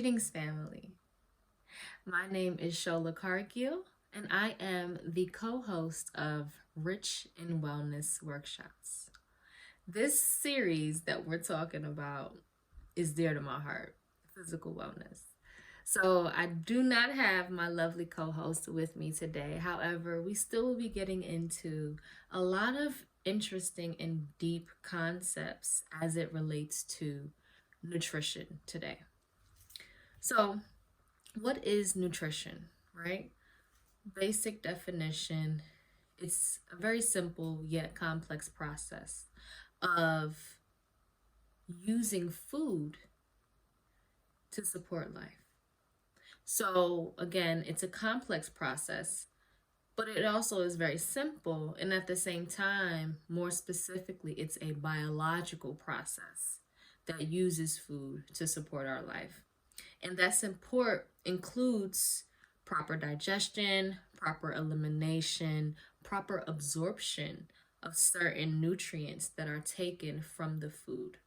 Greetings, family. My name is Shola Cargill, and I am the co host of Rich in Wellness Workshops. This series that we're talking about is dear to my heart, physical wellness. So, I do not have my lovely co host with me today. However, we still will be getting into a lot of interesting and deep concepts as it relates to nutrition today. So, what is nutrition, right? Basic definition, it's a very simple yet complex process of using food to support life. So, again, it's a complex process, but it also is very simple. And at the same time, more specifically, it's a biological process that uses food to support our life. And that support includes proper digestion, proper elimination, proper absorption of certain nutrients that are taken from the food.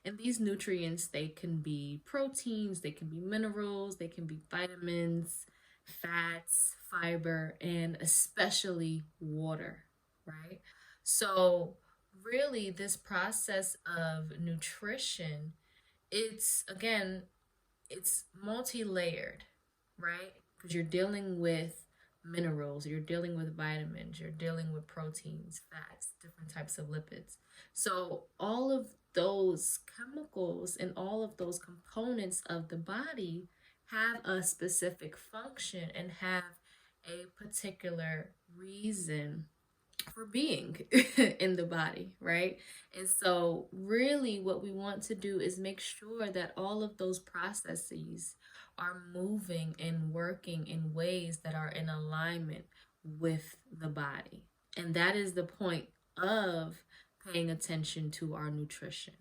And these nutrients, they can be proteins, they can be minerals, they can be vitamins, fats, fiber, and especially water, right? So, really, this process of nutrition, it's multi-layered, right? Because you're dealing with minerals, you're dealing with vitamins, you're dealing with proteins, fats, different types of lipids. So all of those chemicals and all of those components of the body have a specific function and have a particular reason for being in the body, right? And so, really, what we want to do is make sure that all of those processes are moving and working in ways that are in alignment with the body. And that is the point of paying attention to our nutrition.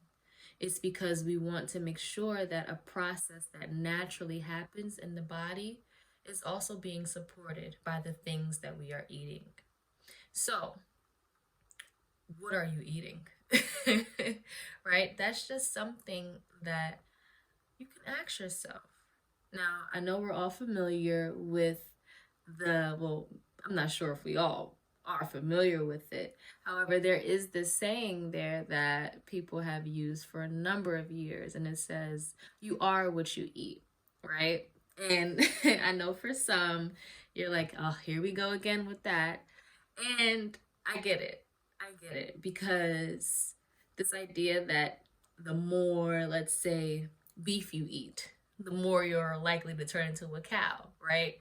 It's because we want to make sure that a process that naturally happens in the body is also being supported by the things that we are eating. So, what are you eating? Right? That's just something that you can ask yourself. Now, I know we're all familiar with I'm not sure if we all are familiar with it. However, there is this saying there that people have used for a number of years, and it says, you are what you eat, right? And I know for some, you're like, oh, here we go again with that. And I get it. I get it because this idea that the more, let's say, beef you eat, the more you're likely to turn into a cow, right?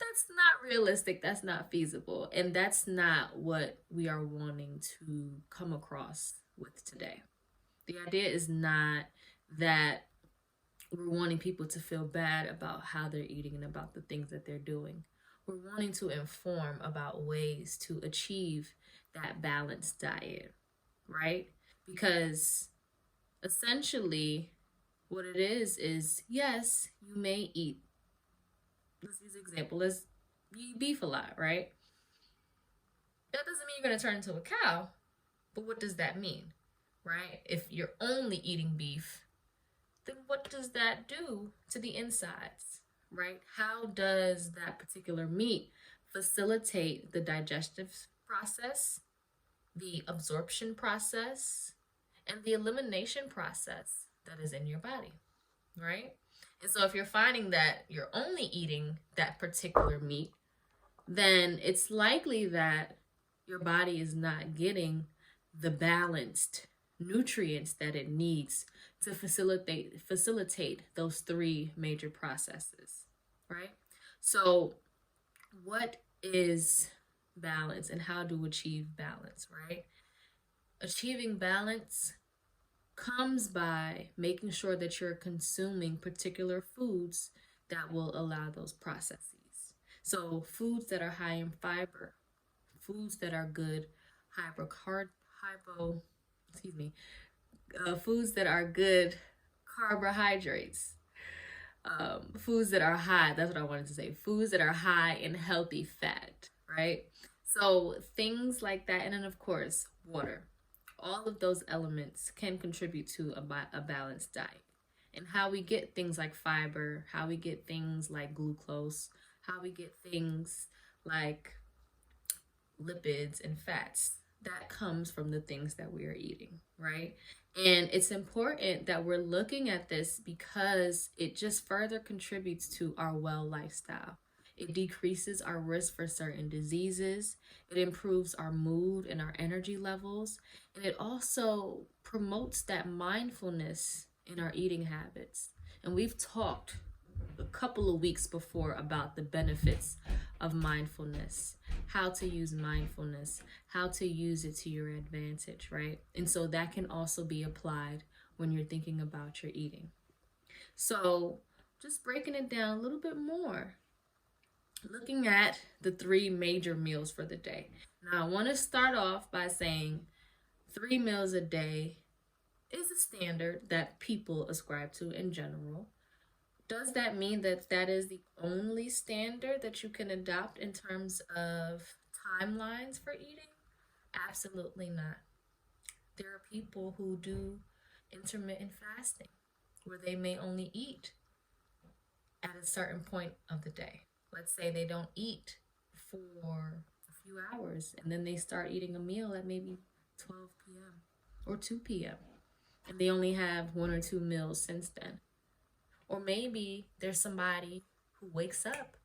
That's not realistic. That's not feasible. And that's not what we are wanting to come across with today. The idea is not that we're wanting people to feel bad about how they're eating and about the things that they're doing. We're wanting to inform about ways to achieve that balanced diet, right? Because essentially, what it is yes, you may eat. Let's use an example. Let's you eat beef a lot, right? That doesn't mean you're going to turn into a cow. But what does that mean, right? If you're only eating beef, then what does that do to the insides, right? How does that particular meat facilitate the digestive process, the absorption process, and the elimination process that is in your body, right? And so if you're finding that you're only eating that particular meat, then it's likely that your body is not getting the balanced nutrients that it needs to facilitate those three major processes, right? So what is balance and how to achieve balance, right? Achieving balance comes by making sure that you're consuming particular foods that will allow those processes. So foods that are high in fiber, foods that are good foods that are good carbohydrates, foods that are high, that's what I wanted to say, foods that are high in healthy fat, right? So things like that. And then, of course, water. All of those elements can contribute to a balanced diet. and how we get things like fiber, how we get things like glucose, how we get things like lipids and fats. That comes from the things that we are eating, right? And it's important that we're looking at this because it just further contributes to our well lifestyle. It decreases our risk for certain diseases. It improves our mood and our energy levels. And it also promotes that mindfulness in our eating habits. And we've talked a couple of weeks before about the benefits of mindfulness, how to use mindfulness, how to use it to your advantage, right? And so that can also be applied when you're thinking about your eating. So just breaking it down a little bit more, looking at the 3 major meals for the day. Now, I want to start off by saying 3 meals a day is a standard that people ascribe to in general. Does that mean that that is the only standard that you can adopt in terms of timelines for eating? Absolutely not. There are people who do intermittent fasting where they may only eat at a certain point of the day. Let's say they don't eat for a few hours and then they start eating a meal at maybe 12 p.m. or 2 p.m. and they only have 1 or 2 meals since then. Or maybe there's somebody who wakes up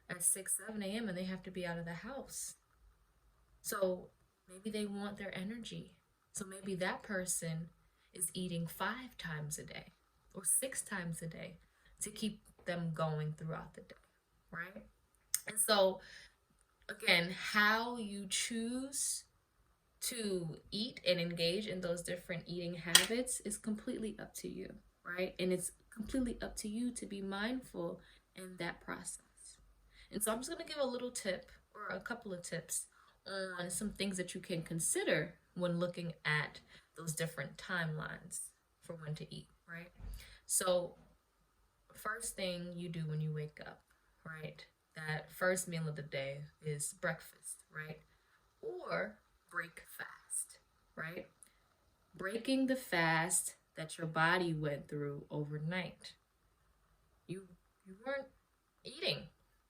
at 6, 7 a.m. and they have to be out of the house. So maybe they want their energy. So maybe that person is eating 5 times a day or 6 times a day to keep them going throughout the day, right? And so, again, how you choose to eat and engage in those different eating habits is completely up to you, right? And it's completely up to you to be mindful in that process. And so I'm just going to give a little tip or a couple of tips on some things that you can consider when looking at those different timelines for when to eat, right? So first thing you do when you wake up, right? That first meal of the day is breakfast, right? Or break fast, right? Breaking the fast that your body went through overnight. You weren't eating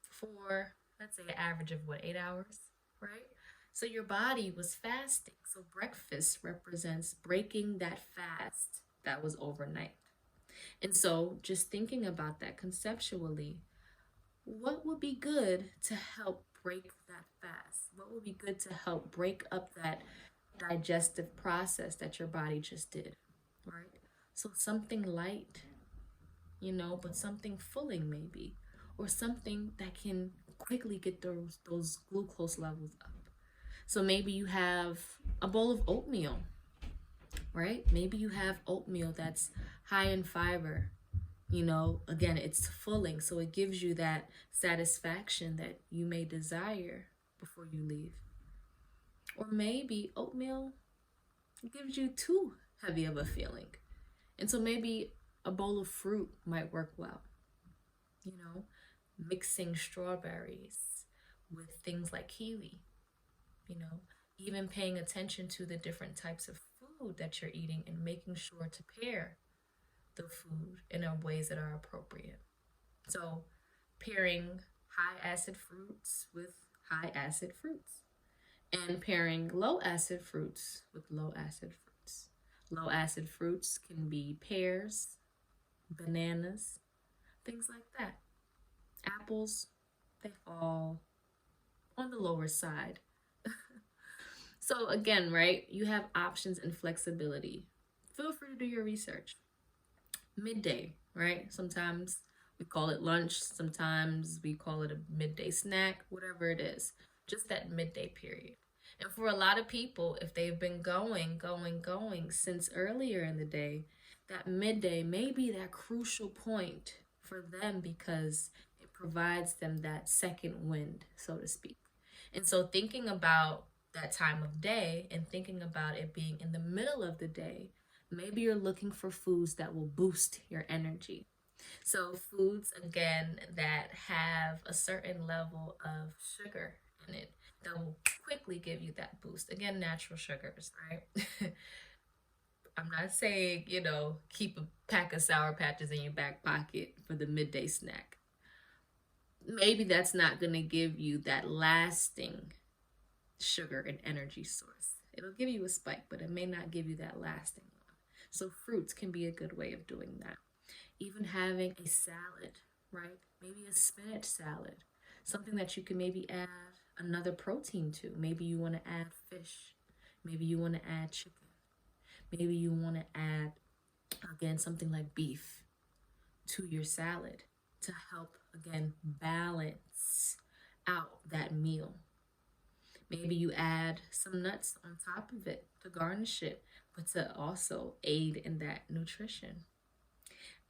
for, let's say, an average of 8 hours, right? So your body was fasting. So breakfast represents breaking that fast that was overnight. And so just thinking about that conceptually, what would be good to help break that fast? What would be good to help break up that digestive process that your body just did, right? So something light, but something filling maybe, or something that can quickly get those glucose levels up. So maybe you have a bowl of oatmeal, right? Maybe you have oatmeal that's high in fiber. Again, it's filling, so it gives you that satisfaction that you may desire before you leave. Or maybe oatmeal gives you too heavy of a feeling. And so maybe a bowl of fruit might work well. Mixing strawberries with things like kiwi, even paying attention to the different types of food that you're eating and making sure to pair the food in ways that are appropriate. So pairing high acid fruits with high acid fruits, and pairing low acid fruits with low acid fruits. Low acid fruits can be pears, bananas, things like that. Apples, they fall on the lower side. So again, right, you have options and flexibility. Feel free to do your research. Midday, right? Sometimes we call it lunch. Sometimes we call it a midday snack, whatever it is. Just that midday period. And for a lot of people, if they've been going since earlier in the day, that midday may be that crucial point for them because it provides them that second wind, so to speak. And so thinking about that time of day and thinking about it being in the middle of the day, maybe you're looking for foods that will boost your energy. So foods, again, that have a certain level of sugar in it that will quickly give you that boost. Again, natural sugars, right? I'm not saying, keep a pack of Sour Patches in your back pocket for the midday snack. Maybe that's not going to give you that lasting sugar and energy source. It'll give you a spike, but it may not give you that lasting one. So fruits can be a good way of doing that. Even having a salad, right? Maybe a spinach salad, something that you can maybe add another protein to. Maybe you want to add fish. Maybe you want to add chicken. Maybe you want to add, again, something like beef to your salad to help, again, balance out that meal. Maybe you add some nuts on top of it to garnish it, but to also aid in that nutrition.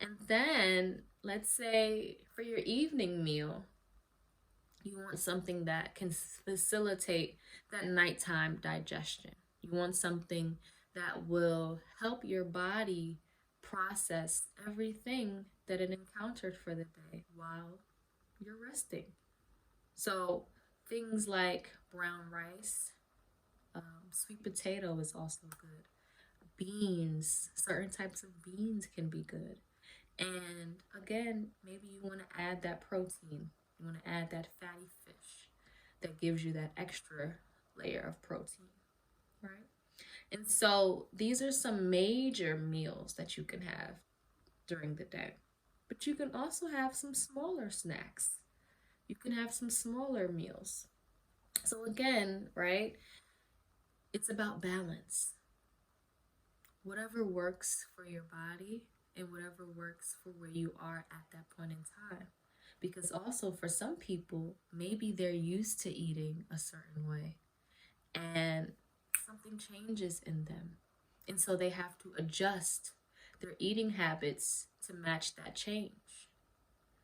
And then, let's say for your evening meal, you want something that can facilitate that nighttime digestion. You want something that will help your body process everything that it encountered for the day while you're resting. So things like brown rice, sweet potato is also good. Beans, certain types of beans can be good. And again, maybe you want to add that protein. You want to add that fatty fish that gives you that extra layer of protein, right? And so these are some major meals that you can have during the day. But you can also have some smaller snacks. You can have some smaller meals. So again, right, it's about balance. Whatever works for your body and whatever works for where you are at that point in time. Because also for some people, maybe they're used to eating a certain way and something changes in them. And so they have to adjust their eating habits to match that change.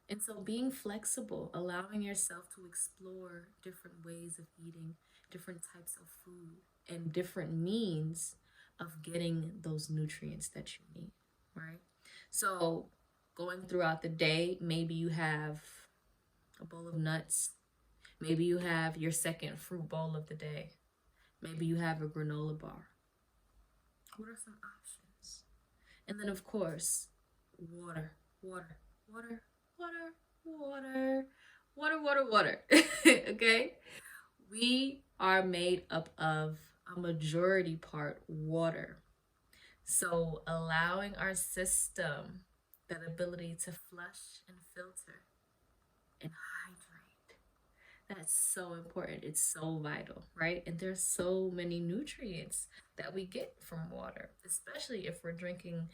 And so being flexible, allowing yourself to explore different ways of eating, different types of food, and different means of getting those nutrients that you need, right? So going throughout the day, maybe you have a bowl of nuts. Maybe you have your second fruit bowl of the day. Maybe you have a granola bar. What are some options? And then, of course, water. Okay? We are made up of a majority part water. So allowing our system that ability to flush and filter and hydrate, that's so important. It's so vital, right? And there's so many nutrients that we get from water, especially if we're drinking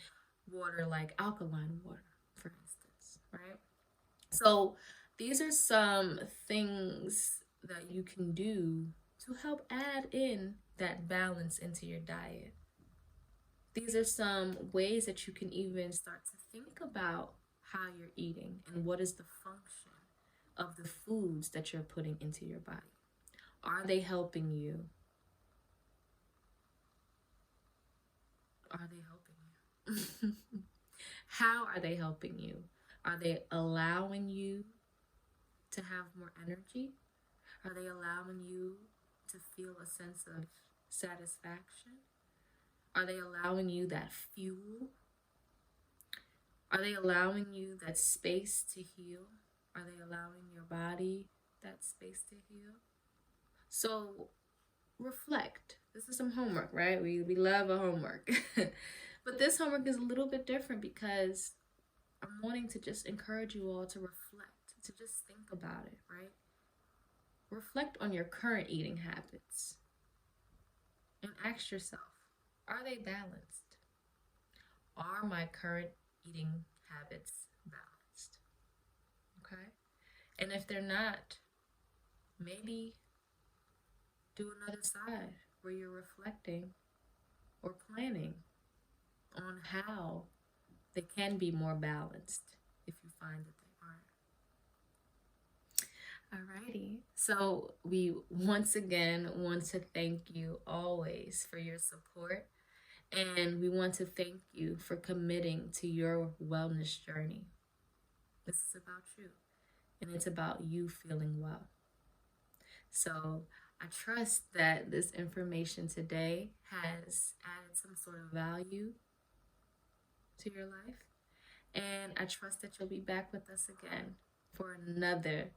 water like alkaline water, for instance, right? So these are some things that you can do to help add in that balance into your diet. These are some ways that you can even start to think about how you're eating and what is the function of the foods that you're putting into your body. Are they helping you? Are they helping you? How are they helping you? Are they allowing you to have more energy? Are they allowing you to feel a sense of satisfaction? Are they allowing you that fuel? Are they allowing you that space to heal? Are they allowing your body that space to heal? So reflect. This is some homework, right? We love a homework. But this homework is a little bit different because I'm wanting to just encourage you all to reflect, to just think about it, right? Reflect on your current eating habits and ask yourself, are they balanced? Are my current eating habits balanced? Okay? And if they're not, maybe do another side where you're reflecting or planning on how they can be more balanced if you find that they aren't. Alrighty. So we once again want to thank you always for your support. And we want to thank you for committing to your wellness journey. This is about you. And it's about you feeling well. So I trust that this information today has added some sort of value to your life. And I trust that you'll be back with us again for another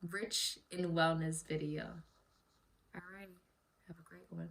rich in wellness video. All right. Have a great one.